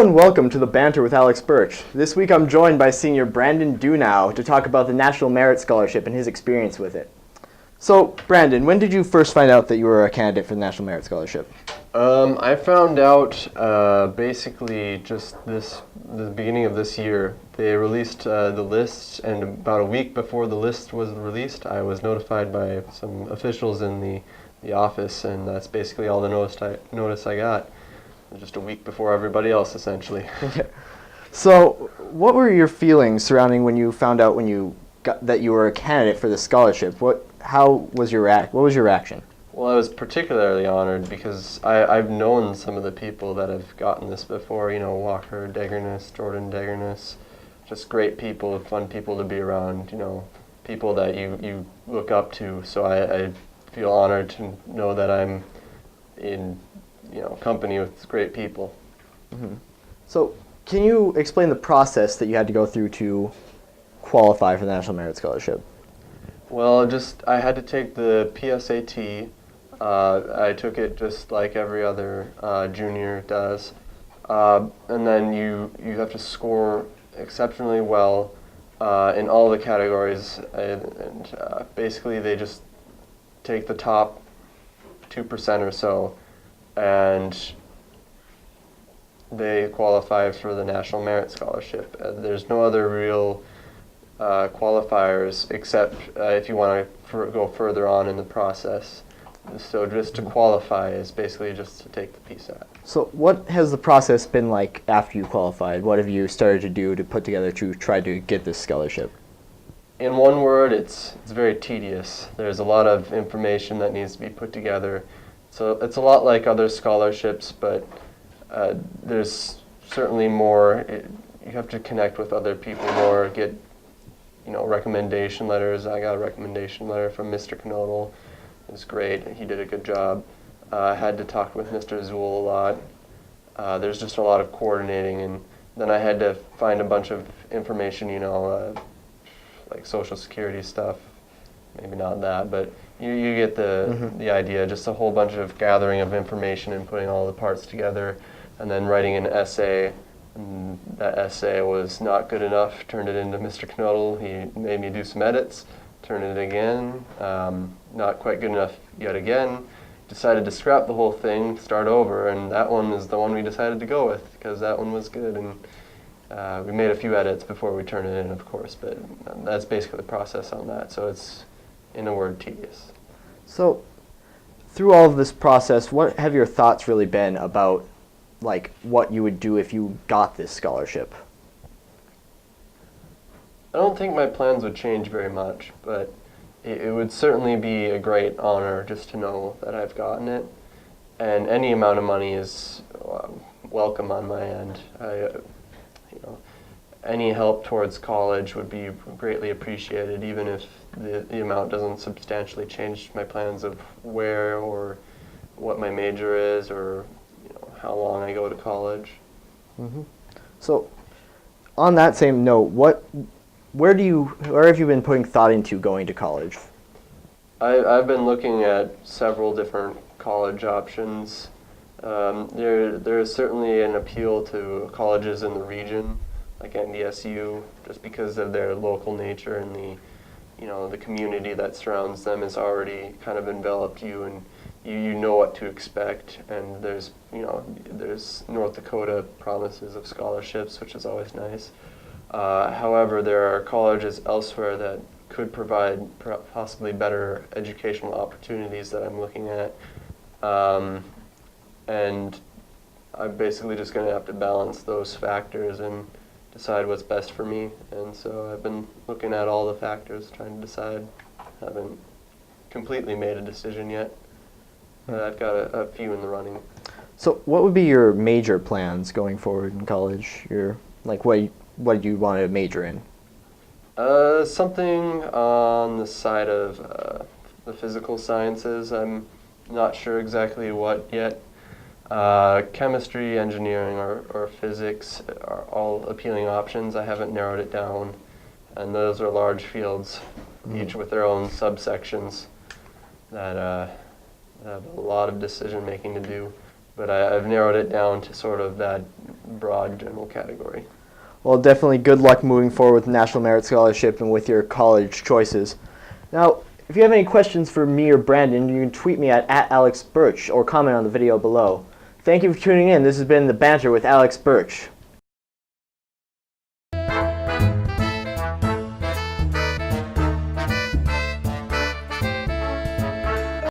and welcome to the Banter with Alex Birch. This week I'm joined by senior Brandon Dunau to talk about the National Merit Scholarship and his experience with it. So, Brandon, when did you first find out that you were a candidate for the National Merit Scholarship? I found out basically just the beginning of this year. They released the list, and about a week before the list was released, I was notified by some officials in the office, and that's basically all the notice I got. Just a week before everybody else, essentially. So, what were your feelings surrounding when you found out that you were a candidate for the scholarship? What was your reaction? Well, I was particularly honored because I've known some of the people that have gotten this before. You know, Walker Deggerness, Jordan Deggerness, just great people, fun people to be around. You know, people that you look up to. So I feel honored to know that I'm in company with great people. Mm-hmm. So, can you explain the process that you had to go through to qualify for the National Merit Scholarship? Well, I had to take the PSAT. I took it just like every other junior does, and then you have to score exceptionally well in all the categories, and basically they just take the top 2% or so, and they qualify for the National Merit Scholarship. There's no other real qualifiers except if you want to go further on in the process. So just to qualify is basically just to take the PSAT. So what has the process been like after you qualified? What have you started to do to put together to try to get this scholarship? In one word, it's very tedious. There's a lot of information that needs to be put together. So it's a lot like other scholarships, but there's certainly more. You have to connect with other people more, get recommendation letters. I got a recommendation letter from Mr. Knodel. It was great. He did a good job. I had to talk with Mr. Zool a lot. There's just a lot of coordinating, and then I had to find a bunch of information, like Social Security stuff. Maybe not that, but you get the idea. Just a whole bunch of gathering of information and putting all the parts together, and then writing an essay. And that essay was not good enough. Turned it into Mr. Knodel. He made me do some edits. Turned it again. Not quite good enough yet again. Decided to scrap the whole thing, start over, and that one is the one we decided to go with because that one was good. And we made a few edits before we turned it in, of course, but that's basically the process on that. So it's, in a word, tedious. So, through all of this process, what have your thoughts really been about, like, what you would do if you got this scholarship? I don't think my plans would change very much, but it would certainly be a great honor just to know that I've gotten it. And any amount of money is welcome on my end. Any help towards college would be greatly appreciated, even if the amount doesn't substantially change my plans of where or what my major is or how long I go to college. Mm-hmm. So, on that same note, where have you been putting thought into going to college? I've been looking at several different college options. There is certainly an appeal to colleges in the region, like NDSU, just because of their local nature and the community that surrounds them has already kind of enveloped you, and you know what to expect. And there's North Dakota promises of scholarships, which is always nice. However, there are colleges elsewhere that could provide possibly better educational opportunities that I'm looking at. And I'm basically just going to have to balance those factors and decide what's best for me. And so I've been looking at all the factors, trying to decide. Haven't completely made a decision yet, but I've got a few in the running. So what would be your major plans going forward in college? What do you want to major in? Something on the side of the physical sciences. I'm not sure exactly what yet. Chemistry, engineering, or physics are all appealing options. I haven't narrowed it down, and those are large fields, each with their own subsections that have a lot of decision making to do. But I've narrowed it down to sort of that broad general category. Well, definitely good luck moving forward with the National Merit Scholarship and with your college choices. Now, if you have any questions for me or Brandon, you can tweet me at @AlexBirch or comment on the video below. Thank you for tuning in. This has been The Banter with Alex Birch.